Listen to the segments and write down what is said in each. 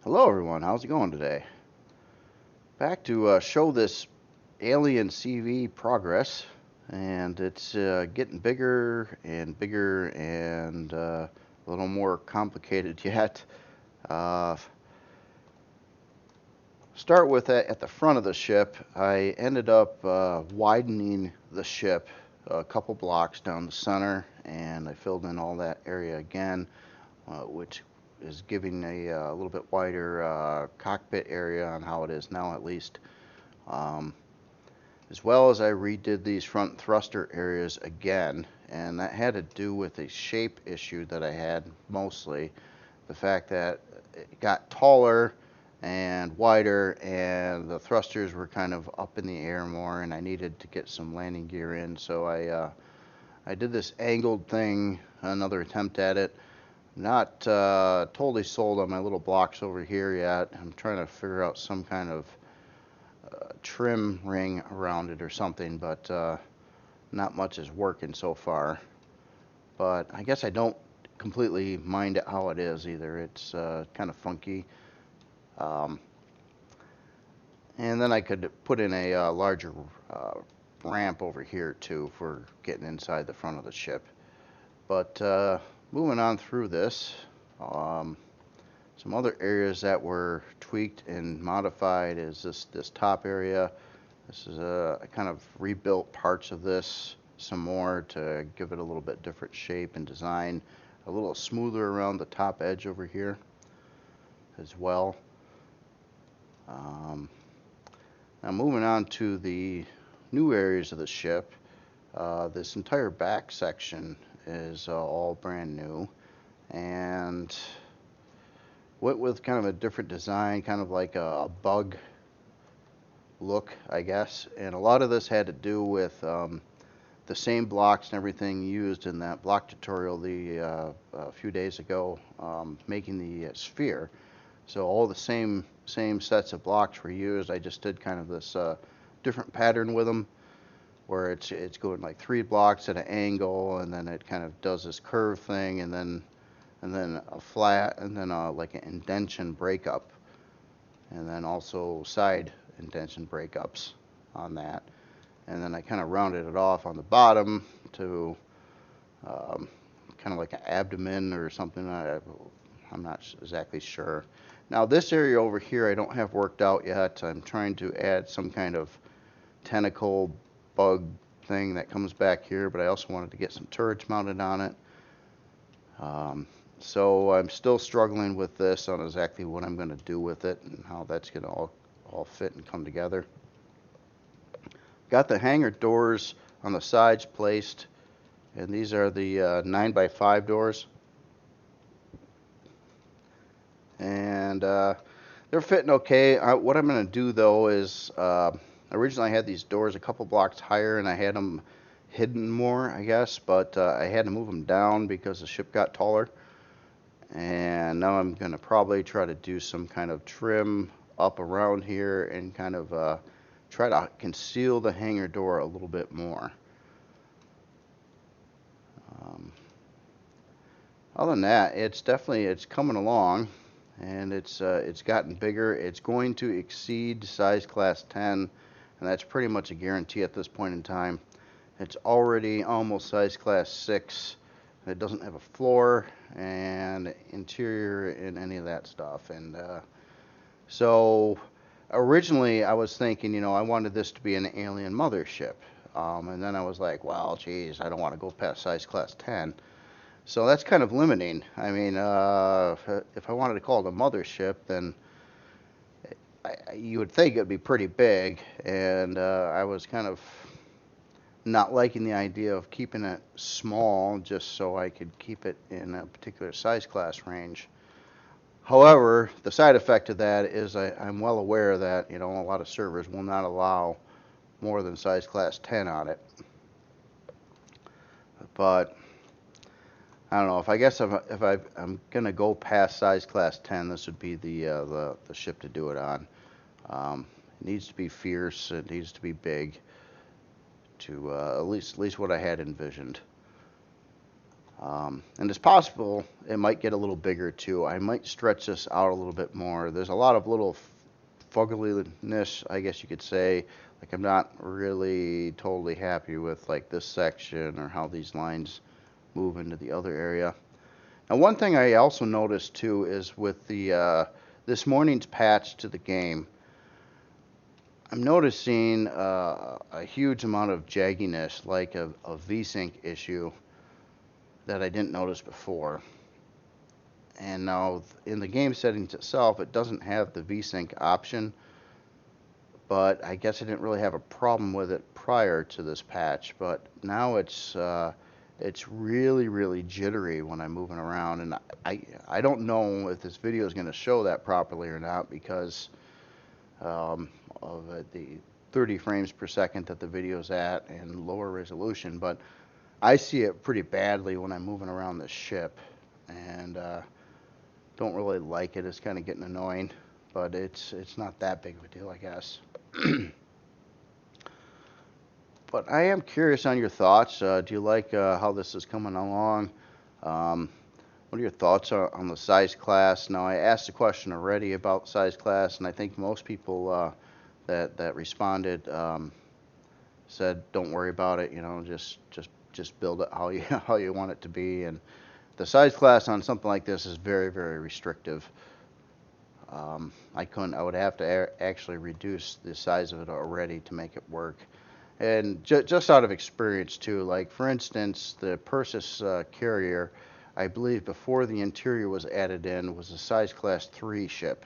Hello everyone, how's it going today? Back to show this alien CV progress, and it's getting bigger and a little more complicated yet. Uh, Start with at the front of the ship. I ended up widening the ship a couple blocks down the center, and I filled in all that area again, which is giving a little bit wider cockpit area on how it is now at least. Um, as well as I redid these front thruster areas again, and that had to do with a shape issue that I had mostly. The fact that it got taller and wider, and the thrusters were kind of up in the air more, and I needed to get some landing gear in, so I did this angled thing, another attempt at it. Not totally sold on my little blocks over here yet. I'm trying to figure out some kind of trim ring around it or something, but not much is working so far. But I guess I don't completely mind it how it is either. It's kind of funky. Um, and then I could put in a larger uh, ramp over here too for getting inside the front of the ship. But moving on through this, um, some other areas that were tweaked and modified is this top area. This is I kind of rebuilt parts of this some more to give it a little bit different shape and design, a little smoother around the top edge over here as well. Um, Now moving on to the new areas of the ship, this entire back section is all brand new, and went with kind of a different design, kind of like a bug look, I guess. And a lot of this had to do with the same blocks and everything used in that block tutorial a few days ago, making the sphere. So all the same sets of blocks were used. I just did kind of this different pattern with them, where it's going like 3 blocks at an angle, and then it kind of does this curve thing, and then a flat, and then like an indentation breakup, and then also side indentation breakups on that. And then I kind of rounded it off on the bottom to um, kind of like an abdomen or something. I'm not exactly sure. Now this area over here I don't have worked out yet. I'm trying to add some kind of tentacle bug thing that comes back here, but I also wanted to get some turrets mounted on it. Um, so I'm still struggling with this on exactly what I'm going to do with it and how that's going to all fit and come together. Got the hangar doors on the sides placed, and these are the 9x5 doors. And they're fitting okay. What I'm going to do though is originally I had these doors a couple blocks higher, and I had them hidden more, I guess, but I had to move them down because the ship got taller. And now I'm going to probably try to do some kind of trim up around here and kind of try to conceal the hangar door a little bit more. Um, Other than that, it's coming along, and it's gotten bigger. It's going to exceed size class 10, and that's pretty much a guarantee at this point in time. It's already almost size class 6. It doesn't have a floor and interior and any of that stuff. And so originally I was thinking, I wanted this to be an alien mothership. And then I was like, well, geez, I don't want to go past size class 10. So that's kind of limiting. I mean, if I wanted to call it a mothership, then you would think it'd be pretty big. And I was kind of not liking the idea of keeping it small just so I could keep it in a particular size class range. However, the side effect of that is I'm well aware that a lot of servers will not allow more than size class 10 on it. But I don't know. If I'm gonna go past size class 10, this would be the ship to do it on. It needs to be fierce. It needs to be big. To at least what I had envisioned. And it's possible it might get a little bigger too. I might stretch this out a little bit more. There's a lot of little fuggliness, I guess you could say. Like I'm not really totally happy with like this section or how these lines move into the other area. Now, one thing I also noticed too is with the this morning's patch to the game, I'm noticing a huge amount of jagginess, like a VSync issue that I didn't notice before. And now in the game settings itself, it doesn't have the VSync option, but I guess I didn't really have a problem with it prior to this patch. But now it's really jittery when I'm moving around, and I don't know if this video is going to show that properly or not because of the 30 frames per second that the video's at and lower resolution. But I see it pretty badly when I'm moving around the ship, and don't really like it. It's kind of getting annoying, but it's not that big of a deal, I guess. But I am curious on your thoughts. Do you like how this is coming along? What are your thoughts on the size class? Now, I asked a question already about size class, and I think most people that responded said, "Don't worry about it. You know, just build it how you how you want it to be." And the size class on something like this is very restrictive. I would have to actually reduce the size of it already to make it work. And just out of experience too, like for instance, the Persis carrier, I believe before the interior was added in, was a size class 3 ship.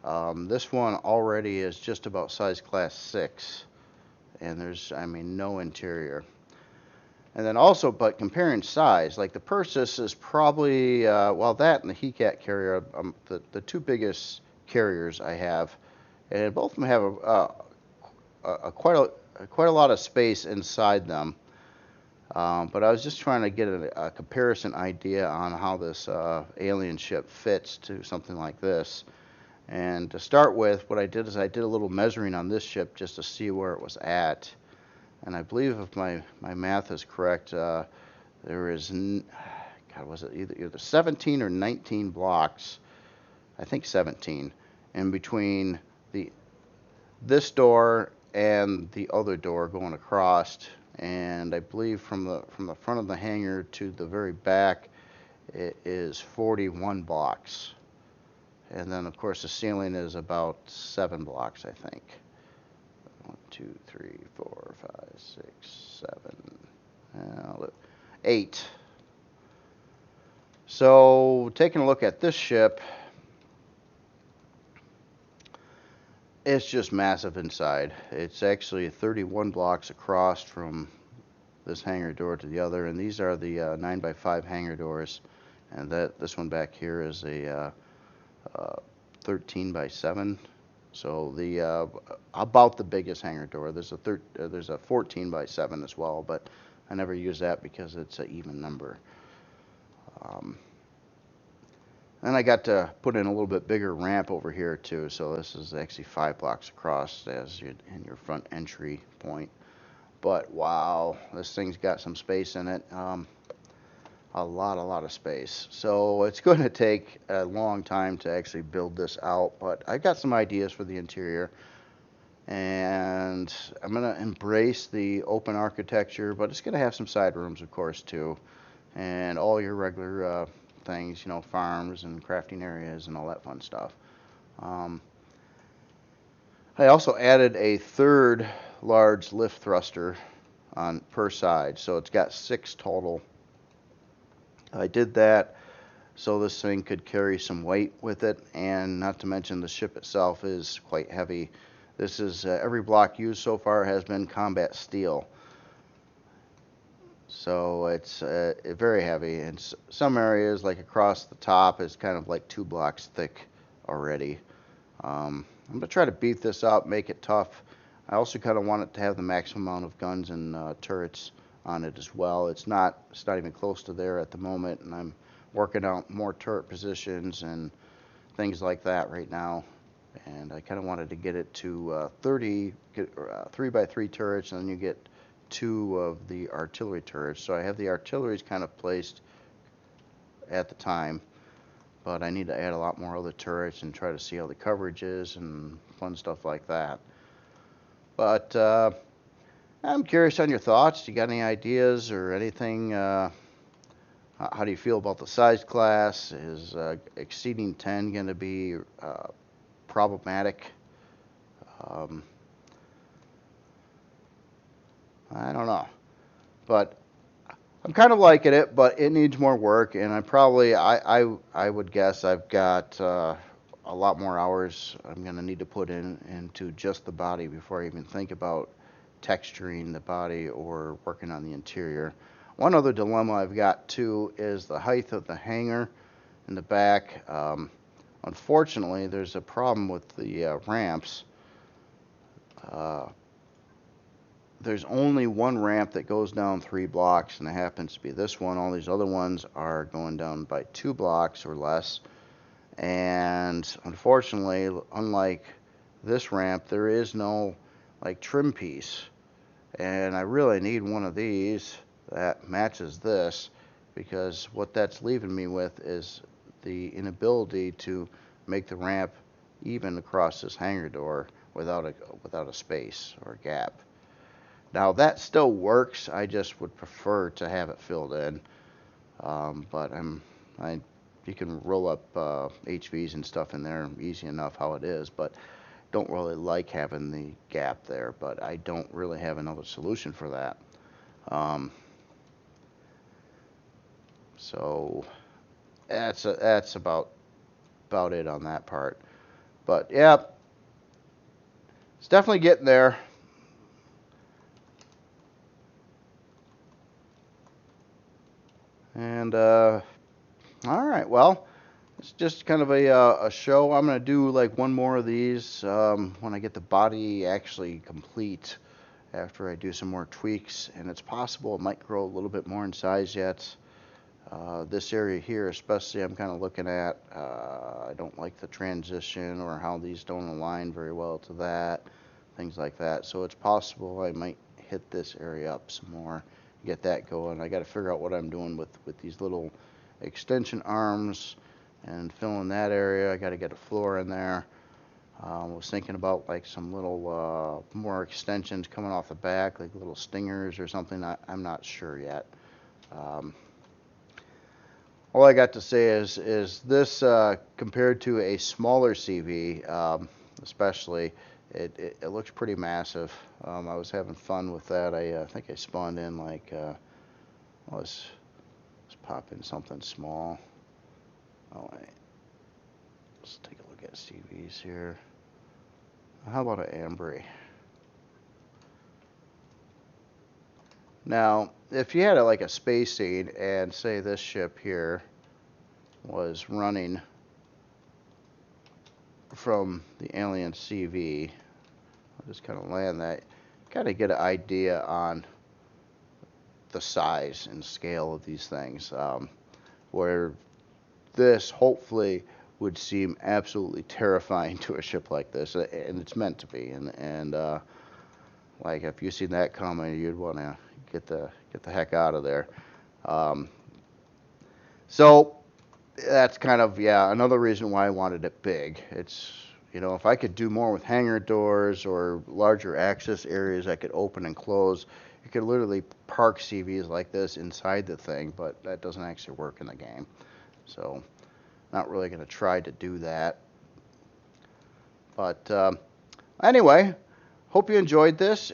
This one already is just about size class 6, and there's, I mean, no interior. And then also, but comparing size, like the Persis is probably, well, that and the HeCat carrier, the two biggest carriers I have, and both of them have quite a lot of space inside them. But I was just trying to get a comparison idea on how this alien ship fits to something like this. And to start with, what I did is I did a little measuring on this ship just to see where it was at. And I believe if my math is correct, there is, God, was it either 17 or 19 blocks, I think 17, in between this door and the other door going across. And I believe from the front of the hangar to the very back, it is 41 blocks. And then, of course, the ceiling is about 7 blocks, I think. 1, 2, 3, 4, 5, 6, 7, 8. So, taking a look at this ship, it's just massive inside. It's actually 31 blocks across from this hangar door to the other, and these are the 9x5 hangar doors, and this one back here is a 13x7. So the about the biggest hangar door. There's a 14x7 as well, but I never use that because it's an even number. And I got to put in a little bit bigger ramp over here too. So this is actually 5 blocks across as in your front entry point. But wow, this thing's got some space in it. A lot of space. So it's going to take a long time to actually build this out, but I got some ideas for the interior, and I'm going to embrace the open architecture, but it's going to have some side rooms, of course, too, and all your regular things, you know, farms and crafting areas and all that fun stuff. I also added a third large lift thruster on per side, so it's got 6 total. I did that so this thing could carry some weight with it, and not to mention the ship itself is quite heavy. This is every block used so far has been combat steel, so it's very heavy. And some areas, like across the top, is kind of like 2 blocks thick already. I'm gonna try to beat this up, make it tough. I also kind of want it to have the maximum amount of guns and turrets on it as well. It's not even close to there at the moment, and I'm working out more turret positions and things like that right now. And I kind of wanted to get it to 3x3 turrets, and then you get two of the artillery turrets. So I have the artilleries kind of placed at the time, but I need to add a lot more other turrets and try to see how the coverage is and fun stuff like that. But I'm curious on your thoughts. Do you got any ideas or anything? How do you feel about the size class? Is exceeding 10 going to be problematic? Um, I don't know. But I'm kind of liking it, but it needs more work, and I would guess I've got a lot more hours I'm going to need to put into just the body before I even think about texturing the body or working on the interior. One other dilemma I've got too is the height of the hangar in the back. Unfortunately, there's a problem with the ramps. Uh, there's only one ramp that goes down 3 blocks, and it happens to be this one. All these other ones are going down by 2 blocks or less. And unfortunately, unlike this ramp, there is no like trim piece. And I really need one of these that matches this, because what that's leaving me with is the inability to make the ramp even across this hangar door without a space or a gap. Now that still works. I just would prefer to have it filled in. But you can roll up HVs and stuff in there easy enough how it is. But don't really like having the gap there. But I don't really have another solution for that. So that's about it on that part. But yeah, it's definitely getting there. And all right, well, it's just kind of a show. I'm gonna do like one more of these when I get the body actually complete. After I do some more tweaks, and it's possible it might grow a little bit more in size yet. This area here, especially, I'm kind of looking at. I don't like the transition or how these don't align very well to that, things like that. So it's possible I might hit this area up some more, get that going. I got to figure out what I'm doing with these little extension arms and filling that area. I got to get a floor in there. I was thinking about like some little more extensions coming off the back, like little stingers or something. I'm not sure yet. All I got to say is this compared to a smaller CV, especially, it looks pretty massive. I was having fun with that. I think I spawned in like let's pop in something small. Oh wait, let's take a look at CVs here. How about an Ambry? Now, if you had like a space seed and say this ship here was running from the alien CV, I'll just kind of land that, kind of get an idea on the size and scale of these things, where this hopefully would seem absolutely terrifying to a ship like this, and it's meant to be. And like if you seen that coming, you'd want to get the heck out of there. So that's kind of another reason why I wanted it big. It's if I could do more with hangar doors or larger access areas I could open and close, you could literally park CVs like this inside the thing, but that doesn't actually work in the game. So not really going to try to do that. But anyway, hope you enjoyed this.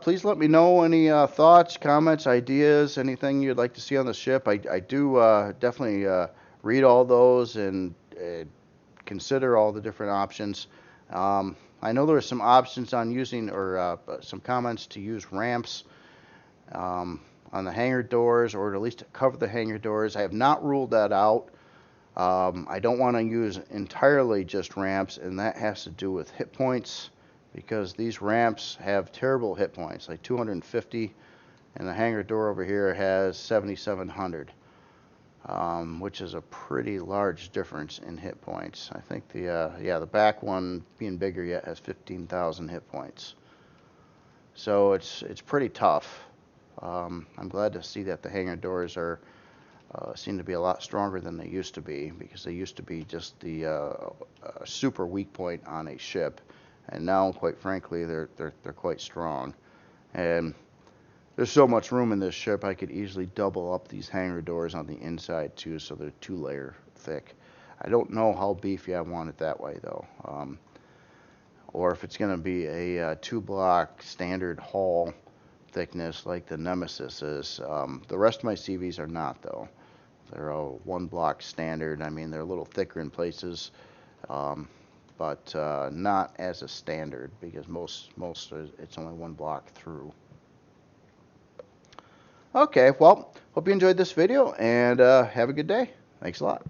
Please let me know any thoughts, comments, ideas, anything you'd like to see on the ship. I do definitely read all those and consider all the different options. I know there are some options on using, or some comments to use ramps on the hangar doors, or at least to cover the hangar doors. I have not ruled that out. I don't want to use entirely just ramps, and that has to do with hit points, because these ramps have terrible hit points, like 250, and the hangar door over here has 7,700, which is a pretty large difference in hit points. I think the back one, being bigger yet, has 15,000 hit points. So it's pretty tough. I'm glad to see that the hangar doors are seem to be a lot stronger than they used to be, because they used to be just the super weak point on a ship, and now, quite frankly, they're quite strong. And there's so much room in this ship, I could easily double up these hangar doors on the inside too, so they're 2-layer thick. I don't know how beefy I want it that way though, or if it's going to be a 2-block standard hull thickness like the Nemesis is. The rest of my CVs are not though. They're a 1-block standard. I mean, they're a little thicker in places, but not as a standard, because most it's only 1 block through. Okay, well, hope you enjoyed this video, and have a good day. Thanks a lot.